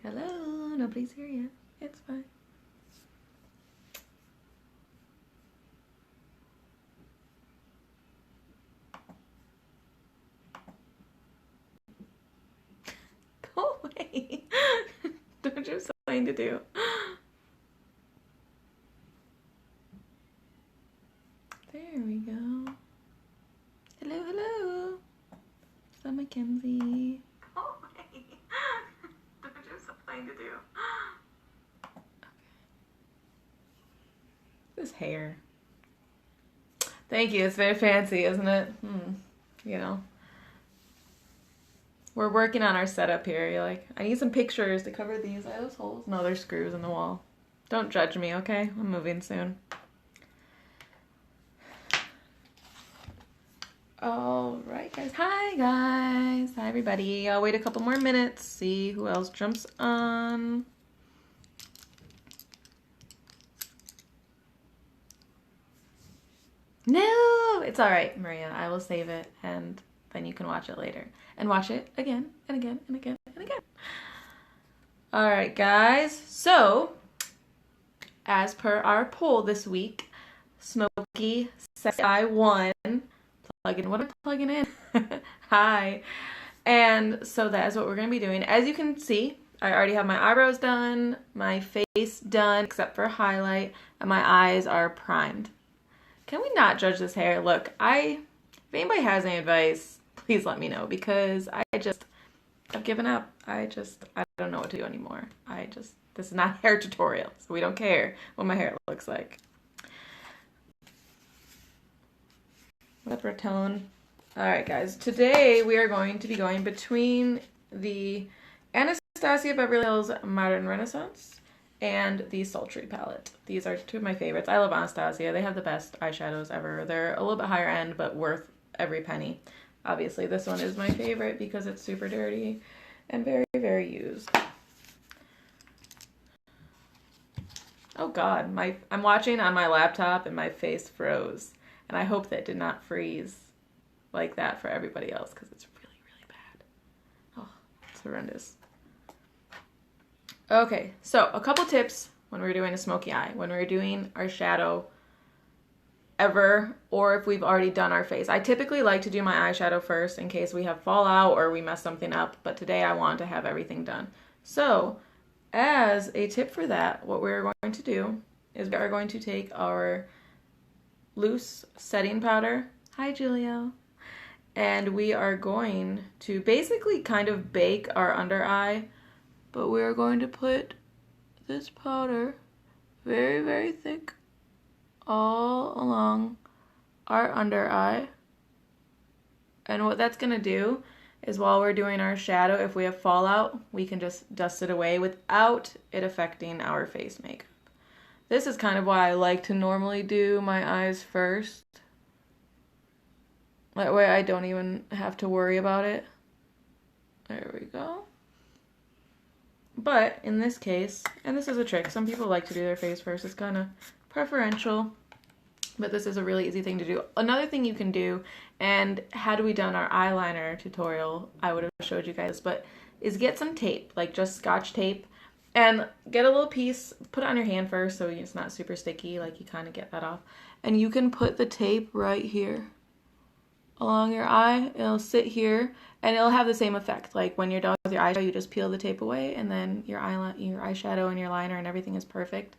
Hello, nobody's here yet. It's fine. Go away. Don't you have something to do? There we go. Hello, hello. So Mackenzie. Go away. Don't you have something to do? Okay. This hair. Thank you. It's very fancy, isn't it? You know. We're working on our setup here. You're like, I need some pictures to cover these. I have those holes. No, there's screws in the wall. Don't judge me, okay? I'm moving soon. All right, guys. Hi, guys. Hi, everybody. I'll wait a couple more minutes, see who else jumps on. No, it's all right, Maria. I will save it, and then you can watch it later. And watch it again, and again, and again, and again. All right, guys. So, as per our poll this week, Smokey says I won. Plug in. What am I plugging in? Hi. And so that is what we're going to be doing. As you can see, I already have my eyebrows done, my face done, except for highlight, and my eyes are primed. Can we not judge this hair? Look, if anybody has any advice, please let me know, because I've given up. I don't know what to do anymore. This is not a hair tutorial, so we don't care what my hair looks like. What up, Raton? Alright, guys. Today we are going to be going between the Anastasia Beverly Hills Modern Renaissance and the Sultry palette. These are two of my favorites. I love Anastasia. They have the best eyeshadows ever. They're a little bit higher end, but worth every penny. Obviously, this one is my favorite because it's super dirty and very, very used. Oh God, I'm watching on my laptop and my face froze. And I hope that did not freeze like that for everybody else, because it's really, really bad. Oh, it's horrendous. Okay, so a couple tips when we're doing a smoky eye, when we're doing our shadow ever, or if we've already done our face. I typically like to do my eyeshadow first in case we have fallout or we mess something up, but today I want to have everything done. So, as a tip for that, what we're going to do is we are going to take our loose setting powder. Hi, Julio. And we are going to basically kind of bake our under eye, but we are going to put this powder very, very thick all along our under eye. And what that's going to do is while we're doing our shadow, if we have fallout, we can just dust it away without it affecting our face makeup. This is kind of why I like to normally do my eyes first. That way I don't even have to worry about it. There we go. But in this case, and this is a trick, some people like to do their face first. It's kind of preferential, but this is a really easy thing to do. Another thing you can do, and had we done our eyeliner tutorial, I would have showed you guys, but is get some tape, like just Scotch tape. And get a little piece, put it on your hand first so it's not super sticky, like you kind of get that off. And you can put the tape right here along your eye. It'll sit here and it'll have the same effect. Like when you're done with your eyeshadow, you just peel the tape away and then your eyeshadow and your liner and everything is perfect.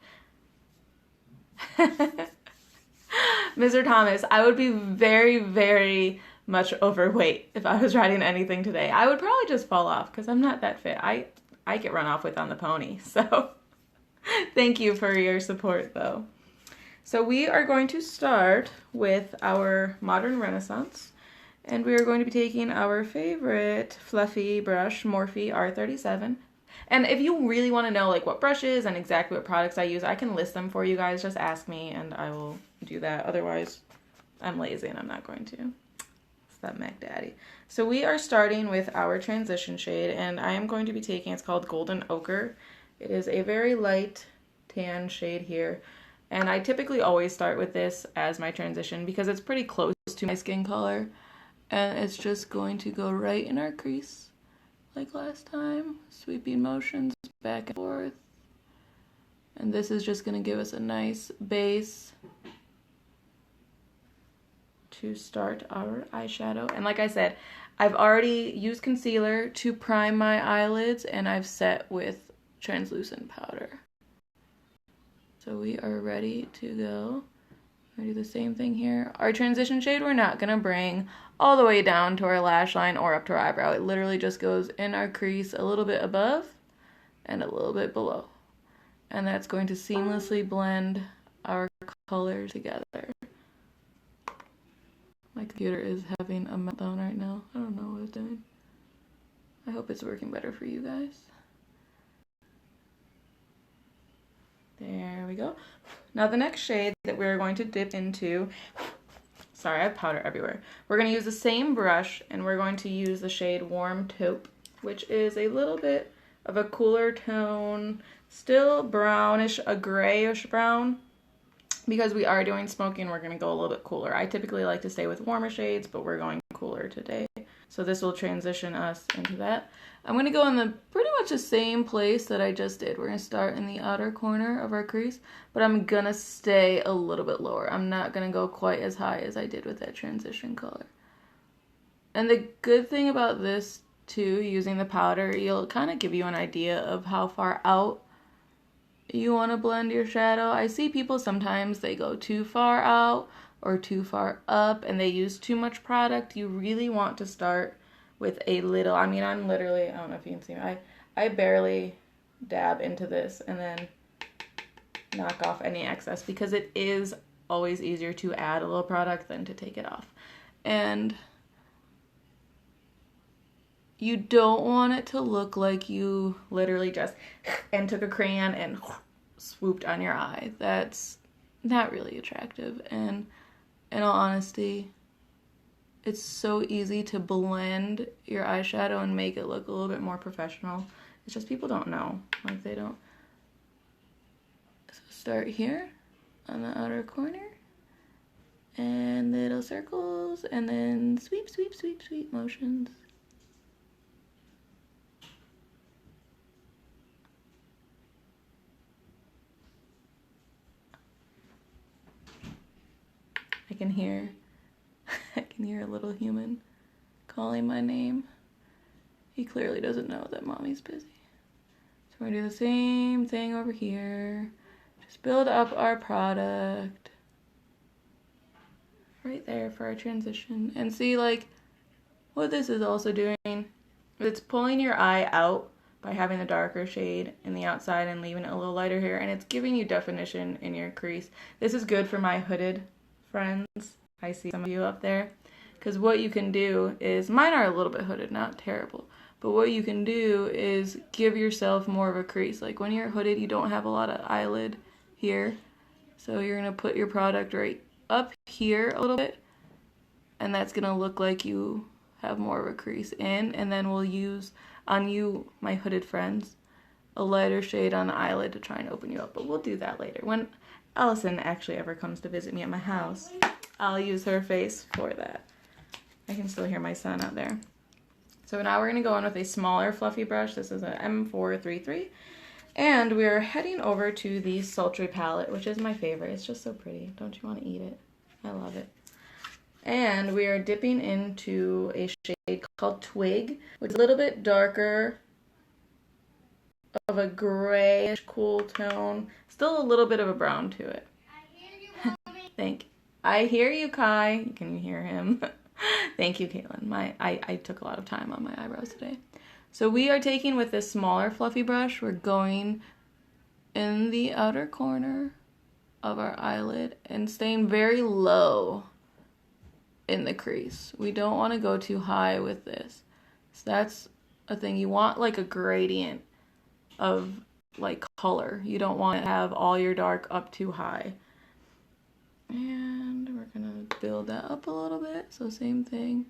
Mr. Thomas, I would be very, very much overweight if I was riding anything today. I would probably just fall off because I'm not that fit. I get run off with on the pony, so thank you for your support, though. So we are going to start with our Modern Renaissance, and we are going to be taking our favorite fluffy brush, Morphe R37. And if you really want to know like what brushes and exactly what products I use, I can list them for you guys. Just ask me, and I will do that. Otherwise, I'm lazy, and I'm not going to. That Mac Daddy. So we are starting with our transition shade, and I am going to be taking, it's called Golden Ochre. It is a very light tan shade here, and I typically always start with this as my transition because it's pretty close to my skin color, and it's just going to go right in our crease like last time, sweeping motions back and forth. And this is just going to give us a nice base to start our eyeshadow. And like I said, I've already used concealer to prime my eyelids, and I've set with translucent powder. So we are ready to go. I do the same thing here. Our transition shade, we're not gonna bring all the way down to our lash line or up to our eyebrow. It literally just goes in our crease a little bit above and a little bit below. And that's going to seamlessly blend our colors together. My computer is having a meltdown right now. I don't know what it's doing. I hope it's working better for you guys. There we go. Now the next shade that we're going to dip into, sorry, I have powder everywhere. We're going to use the same brush, and we're going to use the shade Warm Taupe, which is a little bit of a cooler tone, still brownish, a grayish brown, because we are doing smoky and we're going to go a little bit cooler. I typically like to stay with warmer shades, but we're going cooler today. So this will transition us into that. I'm going to go in the pretty much the same place that I just did. We're going to start in the outer corner of our crease, but I'm going to stay a little bit lower. I'm not going to go quite as high as I did with that transition color. And the good thing about this too, using the powder, it'll kind of give you an idea of how far out you want to blend your shadow. I see people sometimes they go too far out or too far up and they use too much product. You really want to start with a little, I mean, I'm literally, I don't know if you can see me, I barely dab into this and then knock off any excess, because it is always easier to add a little product than to take it off. And you don't want it to look like you literally just and took a crayon and swooped on your eye. That's not really attractive. And in all honesty, it's so easy to blend your eyeshadow and make it look a little bit more professional. It's just people don't know. Like, they don't. So start here on the outer corner. And little circles. And then sweep, sweep, sweep, sweep motions. I can hear a little human calling my name. He clearly doesn't know that mommy's busy. So we're gonna do the same thing over here. Just build up our product right there for our transition. And see, like, what this is also doing, it's pulling your eye out by having a darker shade in the outside and leaving it a little lighter here, and it's giving you definition in your crease. This is good for my hooded friends. I see some of you up there. Because what you can do is, mine are a little bit hooded, not terrible, but what you can do is give yourself more of a crease. Like when you're hooded, you don't have a lot of eyelid here. So you're going to put your product right up here a little bit, and that's going to look like you have more of a crease in. And then we'll use, on you, my hooded friends, a lighter shade on the eyelid to try and open you up. But we'll do that later. When Allison actually ever comes to visit me at my house, I'll use her face for that. I can still hear my son out there. So now we're going to go in with a smaller fluffy brush. This is an M433. And we're heading over to the Sultry palette, which is my favorite. It's just so pretty. Don't you want to eat it? I love it. And we are dipping into a shade called Twig, which is a little bit darker, of a grayish cool tone. Still a little bit of a brown to it. I hear you, Mommy. Thank you. I hear you, Kai. Can you hear him? Thank you, Caitlin. I took a lot of time on my eyebrows today. So we are taking, with this smaller fluffy brush, we're going in the outer corner of our eyelid and staying very low in the crease. We don't want to go too high with this. So that's a thing. You want like a gradient of like color. You don't want to have all your dark up too high. And we're gonna build that up a little bit, so same thing.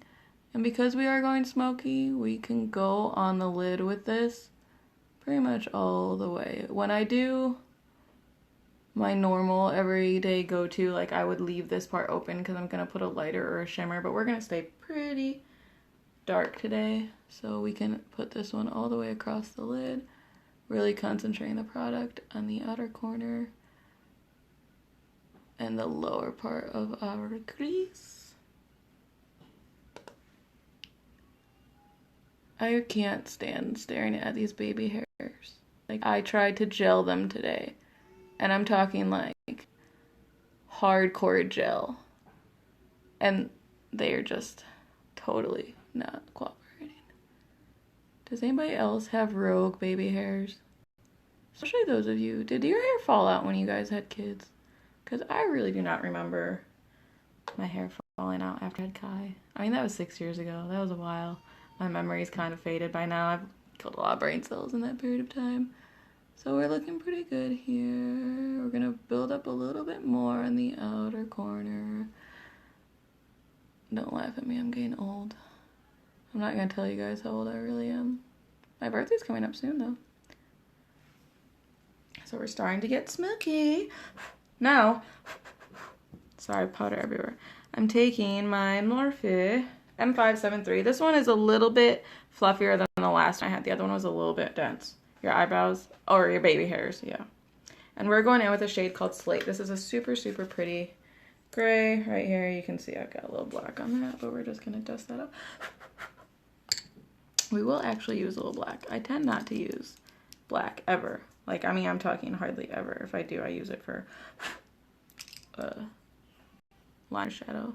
And because we are going smoky, we can go on the lid with this pretty much all the way. When I do my normal everyday go-to, like I would leave this part open because I'm gonna put a lighter or a shimmer, but we're gonna stay pretty dark today, so we can put this one all the way across the lid, really concentrating the product on the outer corner and the lower part of our crease. I can't stand staring at these baby hairs. Like, I tried to gel them today, and I'm talking like hardcore gel, and they are just totally not cooperating. Does anybody else have rogue baby hairs? Especially those of you, did your hair fall out when you guys had kids? Because I really do not remember my hair falling out after I had Kai. I mean, that was 6 years ago. That was a while. My memory's kind of faded by now. I've killed a lot of brain cells in that period of time. So we're looking pretty good here. We're going to build up a little bit more on the outer corner. Don't laugh at me, I'm getting old. I'm not going to tell you guys how old I really am. My birthday's coming up soon, though. So we're starting to get smoky. Now, sorry, powder everywhere. I'm taking my Morphe M573. This one is a little bit fluffier than the last one I had. The other one was a little bit dense. Your eyebrows, or your baby hairs, yeah. And we're going in with a shade called Slate. This is a super, super pretty gray. Right here, you can see I've got a little black on that, but we're just going to dust that up. We will actually use a little black. I tend not to use black ever. Like, I mean, I'm talking hardly ever. If I do, I use it for line shadow.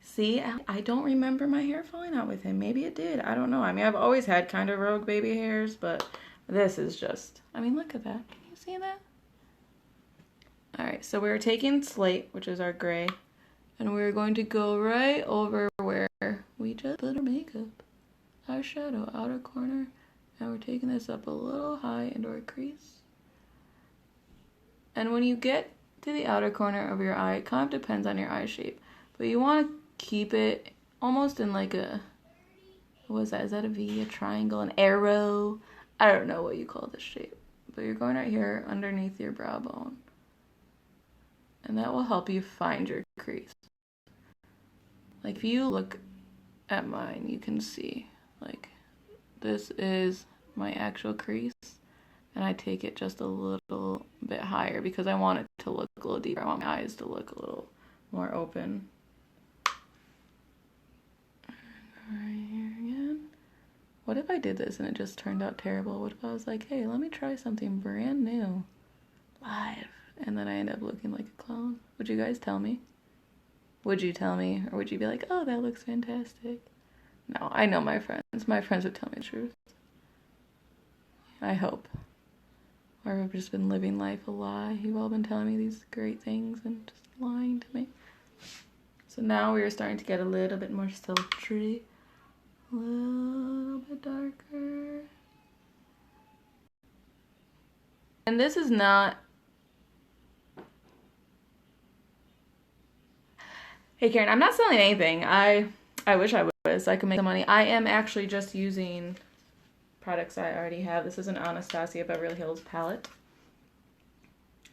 See, I don't remember my hair falling out with him. Maybe it did. I don't know. I mean, I've always had kind of rogue baby hairs, but this is just, I mean, look at that. Can you see that? All right, so we're taking Slate, which is our gray, and we're going to go right over where we just put our makeup, our shadow, outer corner, and we're taking this up a little high into our crease. And when you get to the outer corner of your eye, it kind of depends on your eye shape, but you want to keep it almost in like a, what is that? Is that a V, a triangle, an arrow? I don't know what you call this shape, but you're going right here underneath your brow bone. And that will help you find your crease. Like, if you look at mine, you can see, like, this is my actual crease, and I take it just a little bit higher because I want it to look a little deeper. I want my eyes to look a little more open. Right here again. What if I did this and it just turned out terrible? What if I was like, hey, let me try something brand new live, and then I end up looking like a clown? Would you guys tell me? Would you tell me? Or would you be like, oh, that looks fantastic? No, I know my friends. My friends would tell me the truth. I hope. Or I've just been living life a lie. You've all been telling me these great things and just lying to me. So now we are starting to get a little bit more sultry. A little bit darker. And this is not... Hey Karen, I'm not selling anything. I wish I was. I could make some money. I am actually just using products I already have. This is an Anastasia Beverly Hills palette.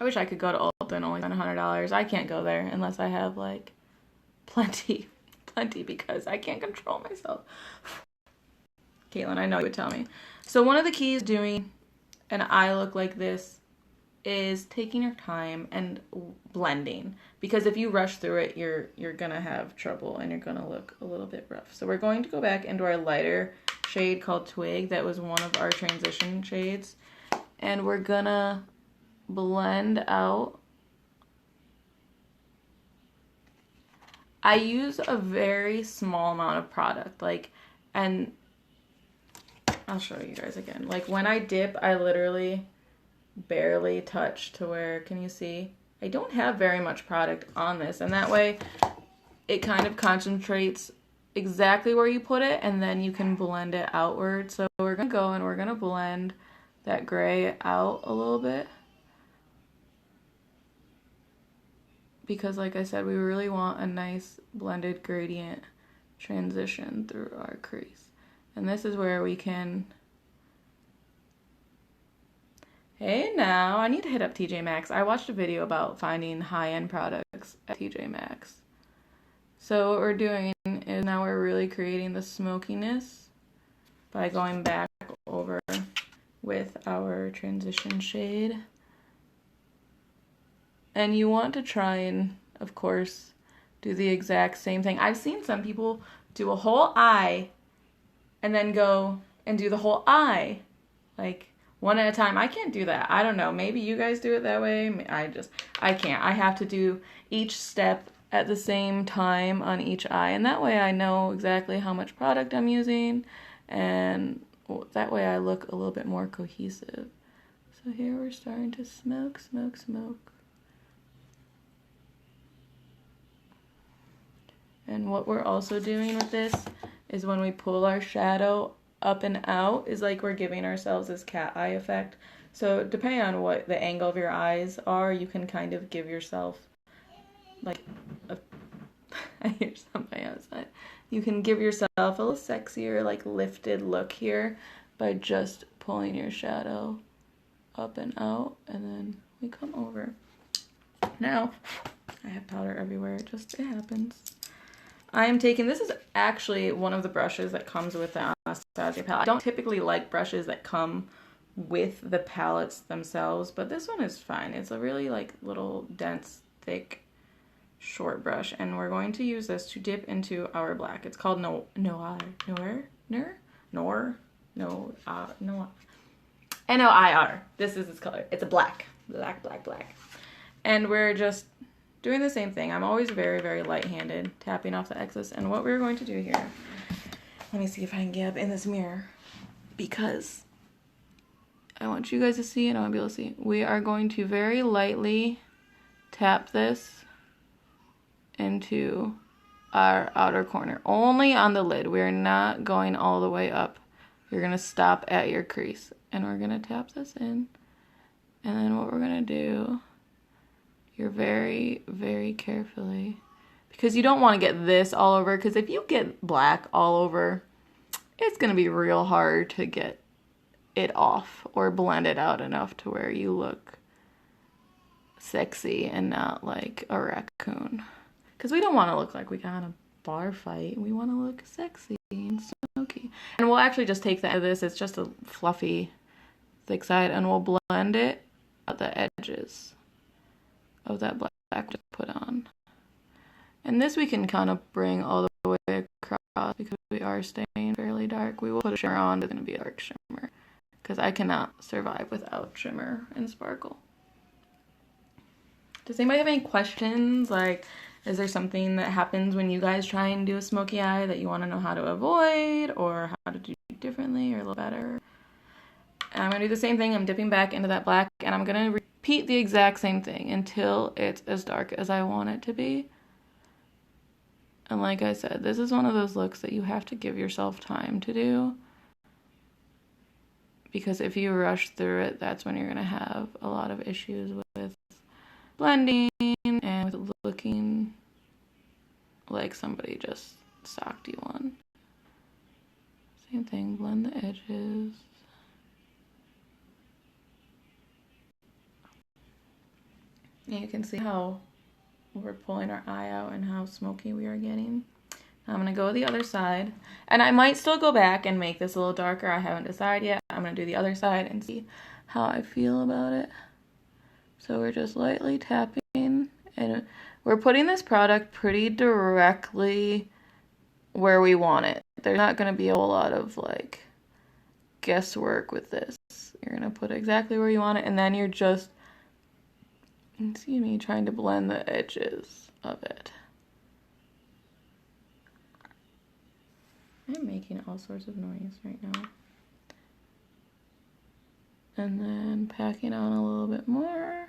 I wish I could go to Ulta and only spend $100. I can't go there unless I have like plenty because I can't control myself. Caitlin, I know you would tell me. So one of the keys to doing an eye look like this is taking your time and blending, because if you rush through it, you're gonna have trouble and you're gonna look a little bit rough. So we're going to go back into our lighter shade called Twig. That was one of our transition shades, and we're gonna blend out. I use a very small amount of product, and I'll show you guys again. Like, when I dip, I literally barely touch to where, can you see? I don't have very much product on this, and that way it kind of concentrates exactly where you put it, and then you can blend it outward. So we're gonna go and we're gonna blend that gray out a little bit, because like I said, we really want a nice blended gradient transition through our crease. And this is where we can... Hey now, I need to hit up TJ Maxx. I watched a video about finding high-end products at TJ Maxx. So what we're doing is now we're really creating the smokiness by going back over with our transition shade. And you want to try and, of course, do the exact same thing. I've seen some people do a whole eye and then go and do the whole eye, like one at a time. I can't do that. I don't know. Maybe you guys do it that way. I can't. I have to do each step at the same time on each eye. And that way I know exactly how much product I'm using. And that way I look a little bit more cohesive. So here we're starting to smoke, smoke, smoke. And what we're also doing with this is when we pull our shadow up and out, is like we're giving ourselves this cat eye effect. So depending on what the angle of your eyes are, you can kind of give yourself like I hear somebody outside. You can give yourself a little sexier, like lifted look here by just pulling your shadow up and out, and then we come over. Now, I have powder everywhere. It happens. I am taking, this is actually one of the brushes that comes with the Anastasia palette. I don't typically like brushes that come with the palettes themselves, but this one is fine. It's a really like little dense, thick, short brush, and we're going to use this to dip into our black. It's called Noir. N-O-I-R. This is its color. It's a black. And we're just doing the same thing. I'm always very, very light-handed, tapping off the excess. And what we're going to do here, let me see if I can get up in this mirror, because I want you guys to see and I want to be able to see. We are going to very lightly tap this into our outer corner, only on the lid. We are not going all the way up. You're going to stop at your crease, and we're going to tap this in. And then what we're going to do, you're very, very carefully, because you don't want to get this all over, because if you get black all over, it's going to be real hard to get it off or blend it out enough to where you look sexy and not like a raccoon. Because we don't want to look like we got a bar fight. We want to look sexy and smoky. And we'll actually just take the end of this. It's just a fluffy, thick side, and we'll blend it at the edges of that black to put on. And this we can kind of bring all the way across, because we are staying fairly dark. We will put a shimmer on. It's going to be a dark shimmer, because I cannot survive without shimmer and sparkle. Does anybody have any questions? Like, is there something that happens when you guys try and do a smoky eye that you want to know how to avoid, or how to do differently or a little better? And I'm going to do the same thing. I'm dipping back into that black, and I'm going to repeat the exact same thing until it's as dark as I want it to be. And like I said, this is one of those looks that you have to give yourself time to do, because if you rush through it, that's when you're going to have a lot of issues with blending and with looking like somebody just socked you one. Same thing, blend the edges. And you can see how we're pulling our eye out and how smoky we are getting. Now I'm going to go the other side, and I might still go back and make this a little darker. I haven't decided yet. I'm going to do the other side and see how I feel about it. So we're just lightly tapping, and we're putting this product pretty directly where we want it. There's not going to be a whole lot of like guesswork with this. You're going to put it exactly where you want it, and then you're just, excuse me, trying to blend the edges of it. I'm making all sorts of noise right now. And then packing on a little bit more.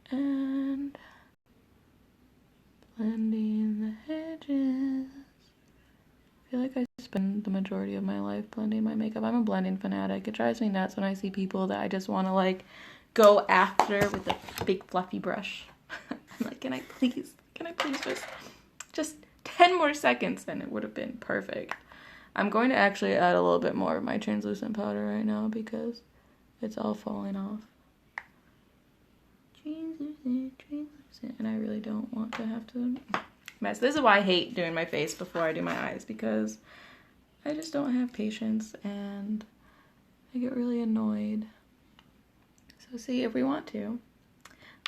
And blending the edges. I feel like I spend the majority of my life blending my makeup. I'm a blending fanatic. It drives me nuts when I see people that I just want to like go after with a big fluffy brush. I'm like, can I please just 10 more seconds, and it would have been perfect. I'm going to actually add a little bit more of my translucent powder right now because it's all falling off. translucent, and I really don't want to have to mess. This is why I hate doing my face before I do my eyes, because I just don't have patience and I get really annoyed. So see, if we want to,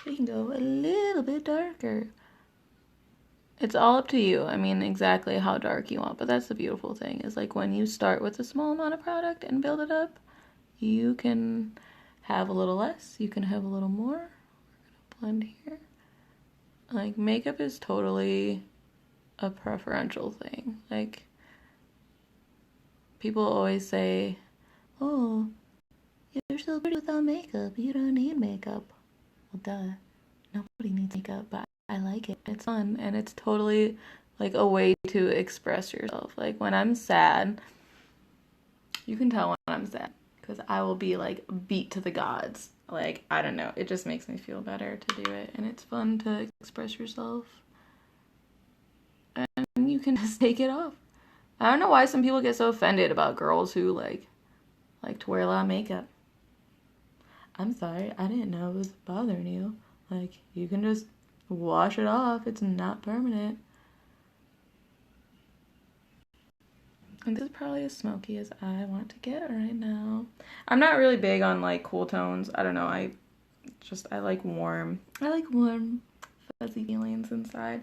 we can go a little bit darker. It's all up to you. I mean, exactly how dark you want, but that's the beautiful thing, is like when you start with a small amount of product and build it up, you can have a little less, you can have a little more. We're gonna blend here. Like, makeup is totally a preferential thing. Like, people always say, oh, you're so pretty without makeup, you don't need makeup. Well, duh. Nobody needs makeup, but I like it. It's fun, and it's totally like a way to express yourself. Like, when I'm sad, you can tell when I'm sad, because I will be like beat to the gods. Like, I don't know, it just makes me feel better to do it, and it's fun to express yourself. And you can just take it off. I don't know why some people get so offended about girls who like to wear a lot of makeup. I'm sorry, I didn't know it was bothering you. Like, you can just wash it off. It's not permanent. And this is probably as smoky as I want to get right now. I'm not really big on like cool tones. I don't know. I like warm. I like warm, fuzzy feelings inside.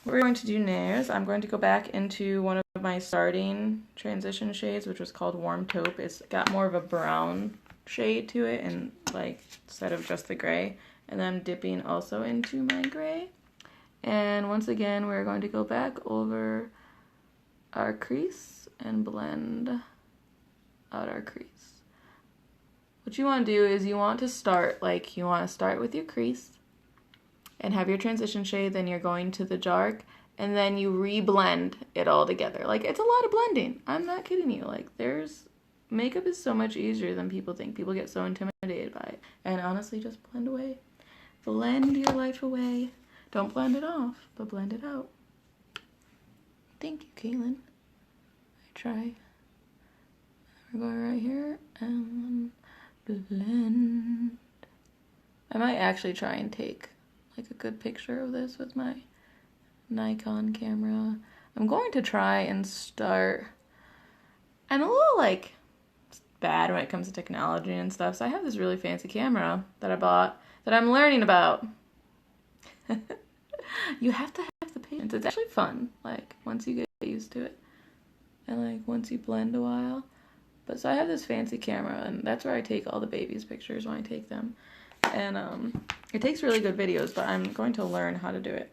We're going to do nails. I'm going to go back into one of my starting transition shades, which was called Warm Taupe. It's got more of a brown shade to it, and like instead of just the gray. And then I'm dipping also into my gray. And once again, we're going to go back over our crease and blend out our crease. What you want to do is you want to start with your crease and have your transition shade, then you're going to the dark, and then you re-blend it all together. Like, it's a lot of blending. I'm not kidding you. Like, makeup is so much easier than people think. People get so intimidated by it. And honestly, just blend away. Blend your life away. Don't blend it off, but blend it out. Thank you, Caitlin. I try. We're going right here and blend. I might actually try and take like a good picture of this with my Nikon camera. I'm going to try and start. I'm a little like bad when it comes to technology and stuff, so I have this really fancy camera that I bought that I'm learning about. You have to have the patience. It's actually fun, like, once you get used to it. And, like, once you blend a while. But so I have this fancy camera, and that's where I take all the babies' pictures when I take them. And it takes really good videos, but I'm going to learn how to do it.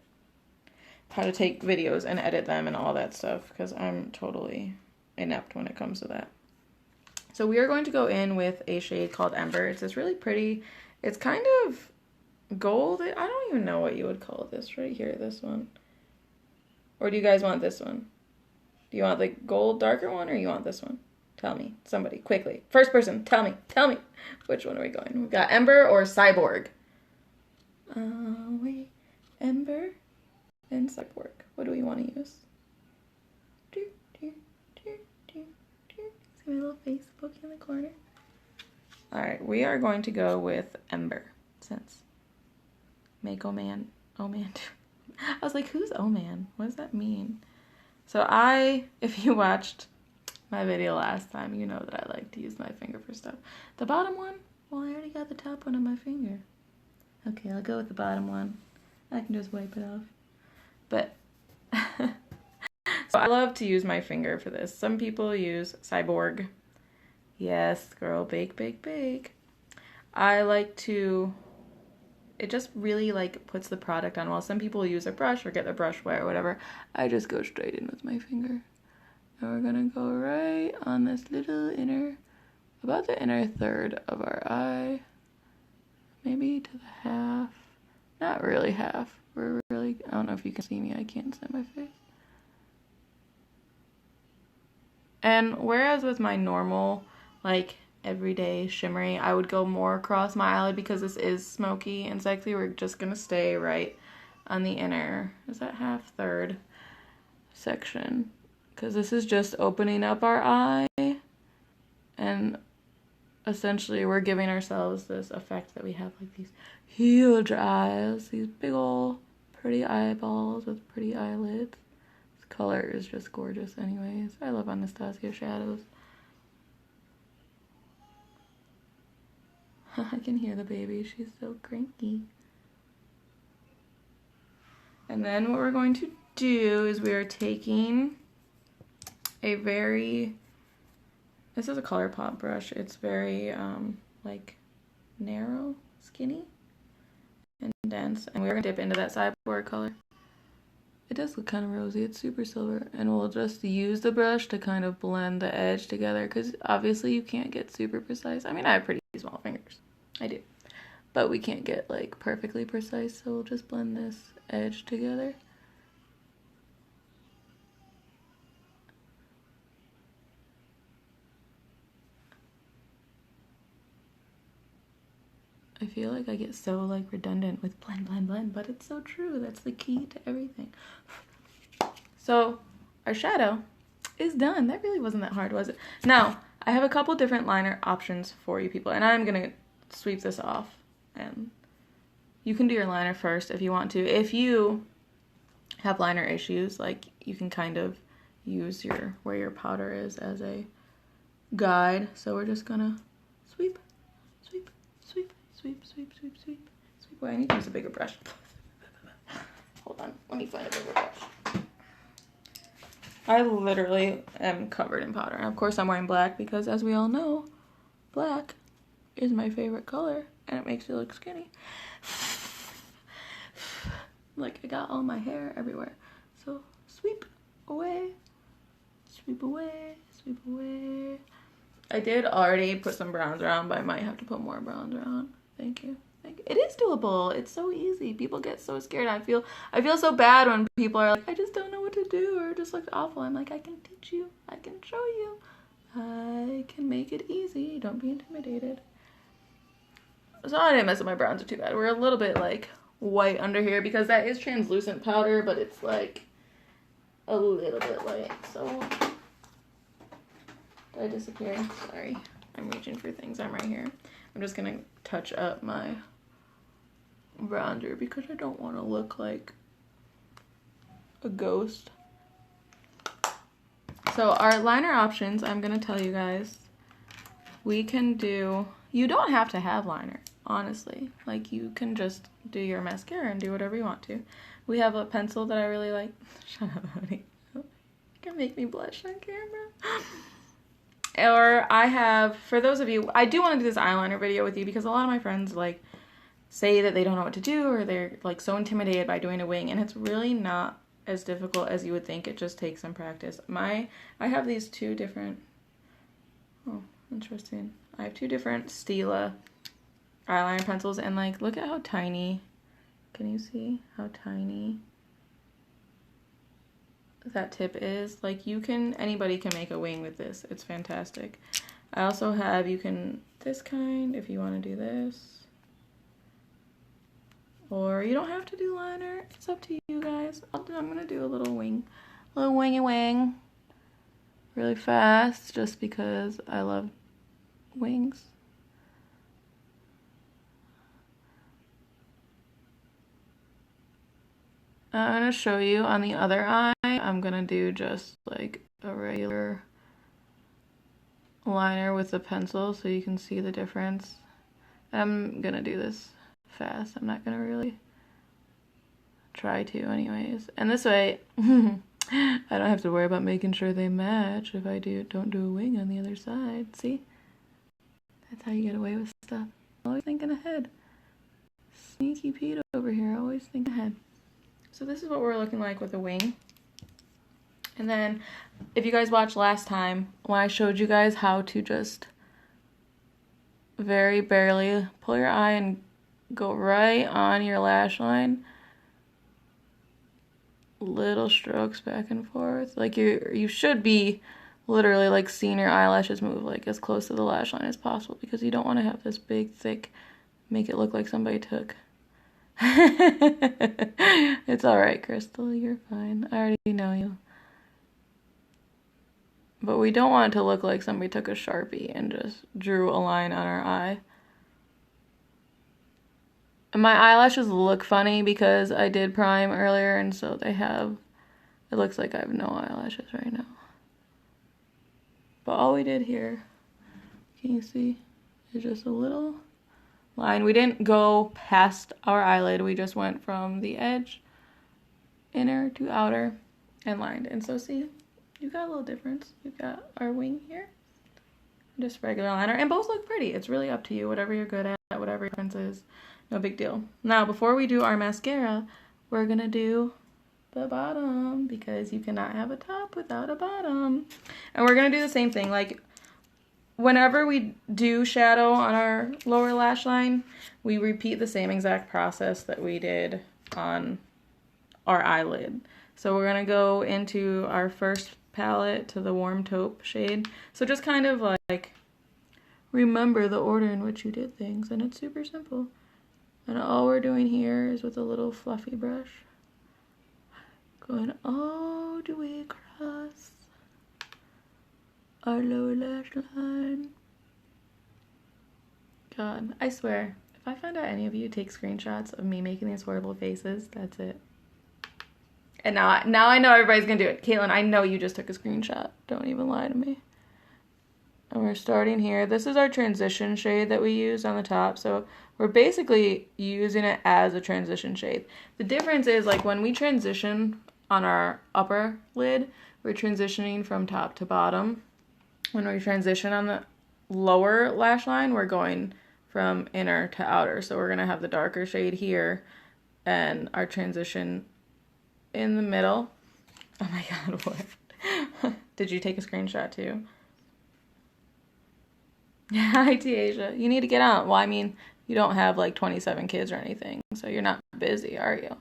How to take videos and edit them and all that stuff, because I'm totally inept when it comes to that. So we are going to go in with a shade called Ember. It's this really pretty, it's kind of gold. I don't even know what you would call this right here, this one. Or do you guys want this one? Do you want the gold darker one, or you want this one? Tell me, somebody, quickly. First person, tell me. Which one are we going? We've got Ember or Cyborg. Wait, Ember and Cyborg. What do we want to use? See my little face poking in the corner? Alright, we are going to go with Ember, since make oh man. I was like, who's oh man? What does that mean? So if you watched my video last time, you know that I like to use my finger for stuff. The bottom one, well, I already got the top one on my finger. Okay, I'll go with the bottom one. I can just wipe it off. But, so I love to use my finger for this. Some people use Cyborg. Yes, girl, bake, bake, bake. I like to, it just really like puts the product on well. Some people use a brush or get their brush wet or whatever. I just go straight in with my finger. And we're gonna go right on this little about the inner third of our eye. Maybe to the half. Not really half. I don't know if you can see me. I can't see my face. And whereas with my normal, like, everyday shimmery, I would go more across my eyelid because this is smoky and sexy. We're just gonna stay right on the inner, is that half third section? Because this is just opening up our eye and essentially we're giving ourselves this effect that we have like these huge eyes, these big old pretty eyeballs with pretty eyelids. This color is just gorgeous anyways. I love Anastasia shadows. I can hear the baby, she's so cranky. And then what we're going to do is we are taking a this is a ColourPop brush. It's very like narrow, skinny, and dense. And we're gonna dip into that cyborg color. It does look kind of rosy. It's super silver. And we'll just use the brush to kind of blend the edge together because obviously you can't get super precise. I mean, I have pretty small fingers. I do. But we can't get like perfectly precise, so we'll just blend this edge together. I feel like I get so like redundant with blend, but it's so true. That's the key to everything. So our shadow is done. That really wasn't that hard, was it? Now, I have a couple different liner options for you people, and I'm gonna sweep this off, and you can do your liner first if you want to. If you have liner issues, like you can kind of use where your powder is as a guide. So we're just gonna sweep, sweep, sweep, sweep, sweep, sweep, sweep, sweep. Wait, I need to use a bigger brush. Hold on, let me find a bigger brush. I literally am covered in powder. And of course I'm wearing black because as we all know, black is my favorite color and it makes you look skinny. Like I got all my hair everywhere. So sweep away, sweep away, sweep away. I did already put some bronzer on, but I might have to put more bronzer on. Thank you. Thank you. It is doable. It's so easy. People get so scared. I feel so bad when people are like, I just don't know what to do, or it just looks awful. I'm like, I can teach you. I can show you. I can make it easy. Don't be intimidated. So I didn't mess up my bronzer too bad. We're a little bit like white under here because that is translucent powder, but it's like a little bit light. So did I disappear? Sorry. I'm reaching for things. I'm right here. I'm just gonna touch up my bronzer because I don't want to look like a ghost. So our liner options, I'm gonna tell you guys, we can do, you don't have to have liner, honestly. Like you can just do your mascara and do whatever you want to. We have a pencil that I really like. Shut up, honey. You can make me blush on camera. Or I have, for those of you, I do want to do this eyeliner video with you because a lot of my friends like say that they don't know what to do or they're like so intimidated by doing a wing, and it's really not as difficult as you would think. It just takes some practice. I have these two different, oh, interesting. I have two different Stila eyeliner pencils, and like look at how tiny, can you see how tiny that tip is? Like anybody can make a wing with this. It's fantastic. I also have, this kind if you want to do this, or you don't have to do liner. It's up to you guys. I'm gonna do a little wingy wing really fast just because I love wings. I'm gonna show you on the other eye. I'm gonna do just like a regular liner with the pencil so you can see the difference. I'm gonna do this fast. I'm not gonna really try to anyways. And this way, I don't have to worry about making sure they match if I don't do a wing on the other side. See? That's how you get away with stuff. Always thinking ahead. Sneaky Pete over here, always think ahead. So this is what we're looking like with a wing. And then if you guys watched last time when I showed you guys how to just very barely pull your eye and go right on your lash line, little strokes back and forth, like you should be literally like seeing your eyelashes move like as close to the lash line as possible because you don't want to have this big thick, make it look like somebody took. It's all right, Crystal, you're fine. I already know you. But we don't want it to look like somebody took a Sharpie and just drew a line on our eye. And my eyelashes look funny because I did prime earlier, and so it looks like I have no eyelashes right now. But all we did here, can you see, is just a little line. We didn't go past our eyelid, we just went from the edge, inner to outer, and lined. And so see, you got a little difference. We've got our wing here, just regular liner, and both look pretty. It's really up to you, whatever you're good at, whatever your preference is, no big deal. Now, before we do our mascara, we're gonna do the bottom, because you cannot have a top without a bottom. And we're gonna do the same thing, like whenever we do shadow on our lower lash line, we repeat the same exact process that we did on our eyelid. So we're gonna go into our first palette to the warm taupe shade. So just kind of like remember the order in which you did things, and it's super simple. And all we're doing here is with a little fluffy brush, going all the way across our lower lash line. God, I swear, if I find out any of you take screenshots of me making these horrible faces, that's it. And now I know everybody's gonna do it. Caitlin, I know you just took a screenshot. Don't even lie to me. And we're starting here. This is our transition shade that we used on the top. So we're basically using it as a transition shade. The difference is, like, when we transition on our upper lid, we're transitioning from top to bottom. When we transition on the lower lash line, we're going from inner to outer. So we're gonna have the darker shade here and our transition in the middle. Oh my God, what? Did you take a screenshot too? Hi, Tiasia. You need to get on. Well, I mean, you don't have like 27 kids or anything, so you're not busy, are you?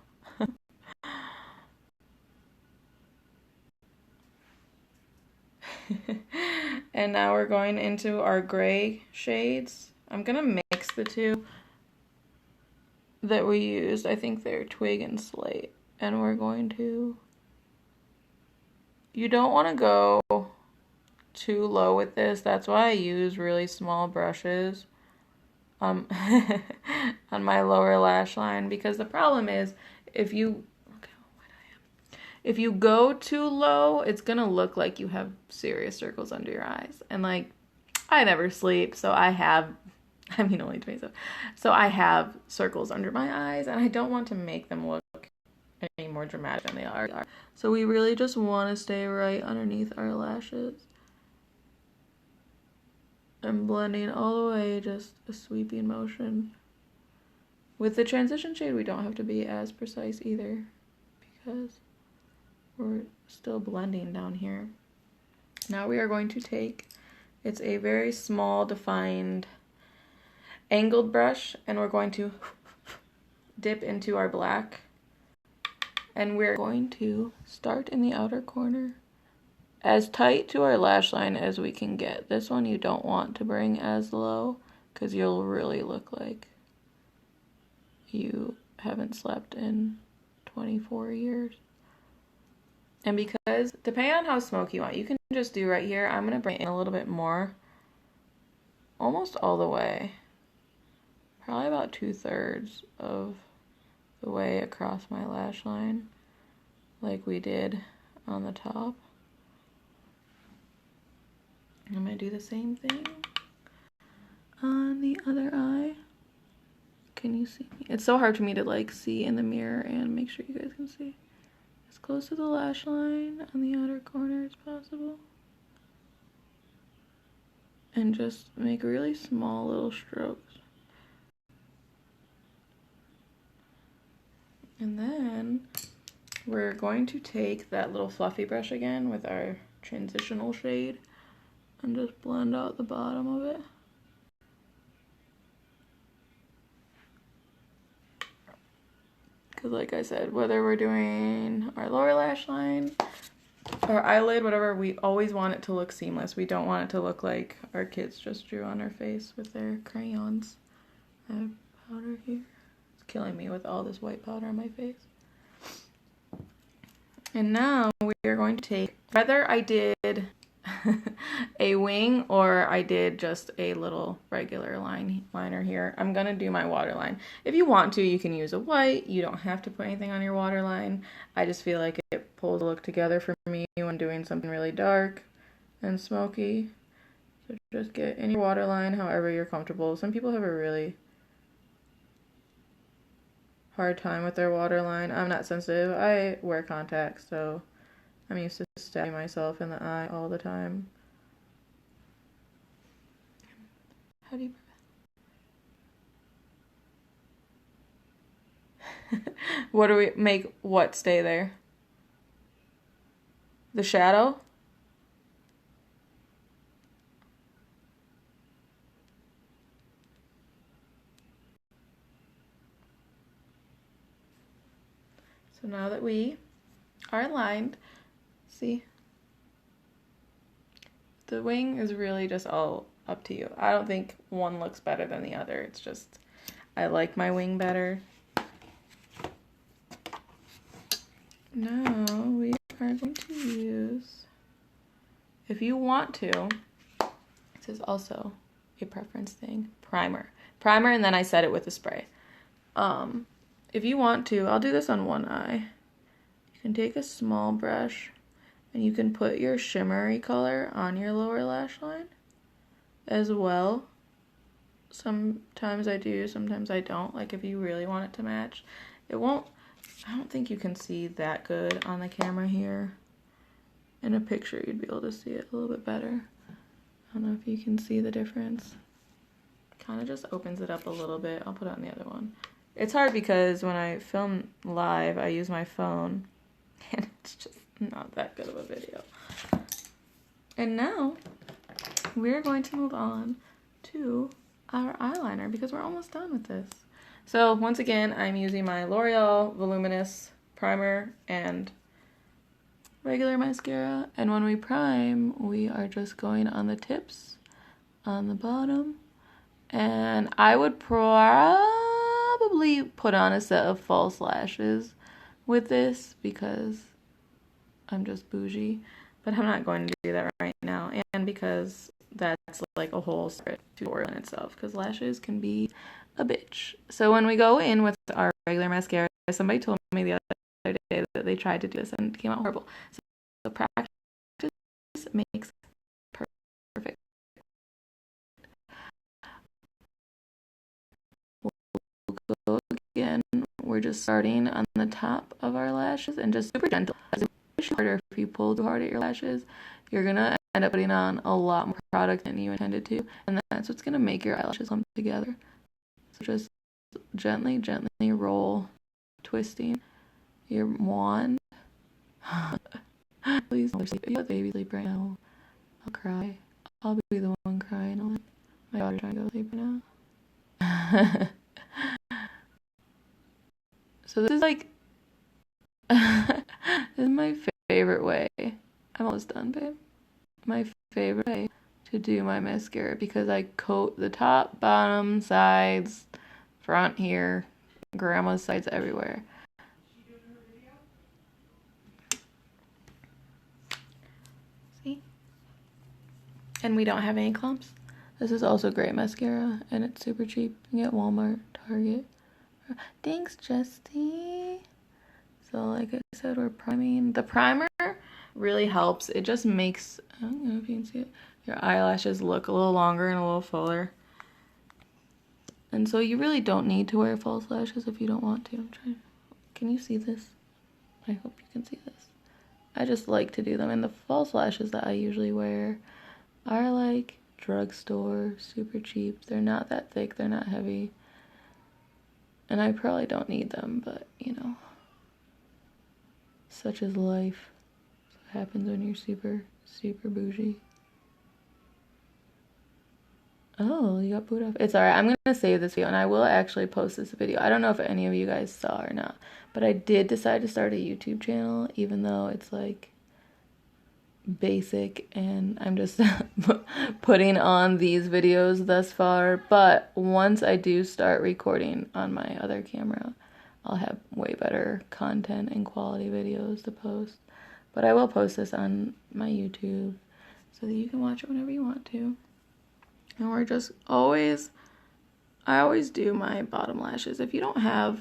And now we're going into our gray shades. I'm gonna mix the two that we used. I think they're Twig and Slate. And we're going to... You don't want to go too low with this. That's why I use really small brushes on my lower lash line, because the problem is if you go too low, it's gonna look like you have serious circles under your eyes. And like, I never sleep, so only 27. So I have circles under my eyes, and I don't want to make them look any more dramatic than they already are. So we really just want to stay right underneath our lashes. And blending all the way, just a sweeping motion. With the transition shade, we don't have to be as precise either, because we're still blending down here. Now we are going to take, it's a very small defined angled brush, and we're going to dip into our black, and we're going to start in the outer corner as tight to our lash line as we can get. This one you don't want to bring as low, because you'll really look like you haven't slept in 24 years. And because, depending on how smoky you want, you can just do right here. I'm going to bring it in a little bit more, almost all the way. Probably about 2/3 of the way across my lash line, like we did on the top. I'm going to do the same thing on the other eye. Can you see me? It's so hard for me to like see in the mirror and make sure you guys can see. As close to the lash line on the outer corner as possible. And just make really small little strokes. And then we're going to take that little fluffy brush again with our transitional shade and just blend out the bottom of it. Because like I said, whether we're doing our lower lash line or eyelid, whatever, we always want it to look seamless. We don't want it to look like our kids just drew on our face with their crayons. I have powder here. It's killing me with all this white powder on my face. And now we are going to take, whether I did a wing, or I did just a little regular liner here. I'm gonna do my waterline. If you want to, you can use a white. You don't have to put anything on your waterline. I just feel like it pulls the look together for me when doing something really dark and smoky. So just get in your waterline however you're comfortable. Some people have a really hard time with their waterline. I'm not sensitive. I wear contacts, so I'm used to stabbing myself in the eye all the time. How do you what do we make what stay there? The shadow? So now that we are aligned, see? The wing is really just all up to you. I don't think one looks better than the other. It's just, I like my wing better. Now we are going to use, if you want to, this is also a preference thing, primer. Primer, and then I set it with a spray. If you want to, I'll do this on one eye. You can take a small brush and you can put your shimmery color on your lower lash line as well. Sometimes I do, sometimes I don't. Like if you really want it to match, it won't. I don't think you can see that good on the camera here. In a picture, you'd be able to see it a little bit better. I don't know if you can see the difference. Kind of just opens it up a little bit. I'll put it on the other one. It's hard because when I film live, I use my phone, and it's just not that good of a video. And now, we're going to move on to our eyeliner because we're almost done with this. So once again, I'm using my L'Oreal Voluminous Primer and regular mascara. And when we prime, we are just going on the tips, on the bottom. And I would probably put on a set of false lashes with this because I'm just bougie. But I'm not going to do that right now. And because that's like a whole separate tutorial in itself, because lashes can be a bitch. So when we go in with our regular mascara, somebody told me the other day that they tried to do this and it came out horrible. So practice makes perfect. We'll go again. We're just starting on the top of our lashes and just super gentle. It's harder if you pull too hard at your lashes. You're gonna end up putting on a lot more product than you intended to, and that's what's gonna make your eyelashes clump together. So just gently roll, twisting your wand. Please don't sleep. If you let baby sleep right now, I'll cry. I'll be the one crying. I'll let my daughter try to go to sleep right now. So this is like, this is my favorite way. I'm almost done, babe. My favorite way to do my mascara because I coat the top, bottom, sides, front here, grandma's sides everywhere. See? And we don't have any clumps. This is also great mascara and it's super cheap. You can get Walmart, Target. Thanks, Justy. So like I said, we're priming. The primer really helps. It just makes, I don't know if you can see it, your eyelashes look a little longer and a little fuller. And so you really don't need to wear false lashes if you don't want to. Can you see this? I hope you can see this. I just like to do them. And the false lashes that I usually wear are like drugstore, super cheap. They're not that thick, they're not heavy. And I probably don't need them, but you know, such is life. So it happens when you're super bougie. Oh, you got booed off. It's alright. I'm gonna save this video and I will actually post this video. I don't know if any of you guys saw or not, but I did decide to start a YouTube channel, even though it's like basic and I'm just putting on these videos thus far. But once I do start recording on my other camera, I'll have way better content and quality videos to post. But I will post this on my YouTube. so that you can watch it whenever you want to. And we're just always, I always do my bottom lashes. If you don't have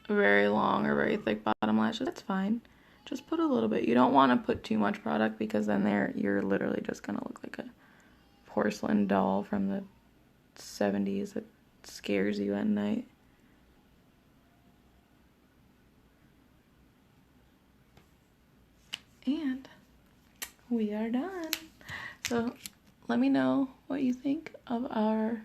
very long or very thick bottom lashes, that's fine. Just put a little bit. You don't want to put too much product because then you're literally just gonna look like a porcelain doll from the 70s that scares you at night. And we are done. So let me know what you think of our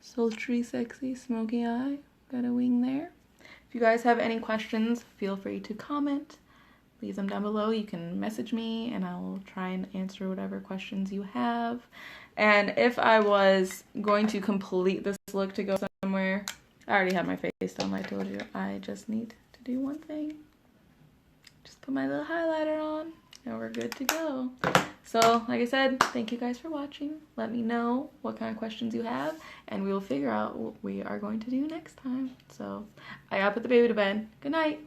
sultry, sexy, smoky eye. Got a wing there. If you guys have any questions, feel free to comment. Leave them down below. You can message me and I will try and answer whatever questions you have. And if I was going to complete this look to go somewhere, I already have my face done, like I told you. I just need to do one thing. Just put my little highlighter on and we're good to go. So, like I said, thank you guys for watching. Let me know what kind of questions you have and we will figure out what we are going to do next time. So, I gotta put the baby to bed. Good night.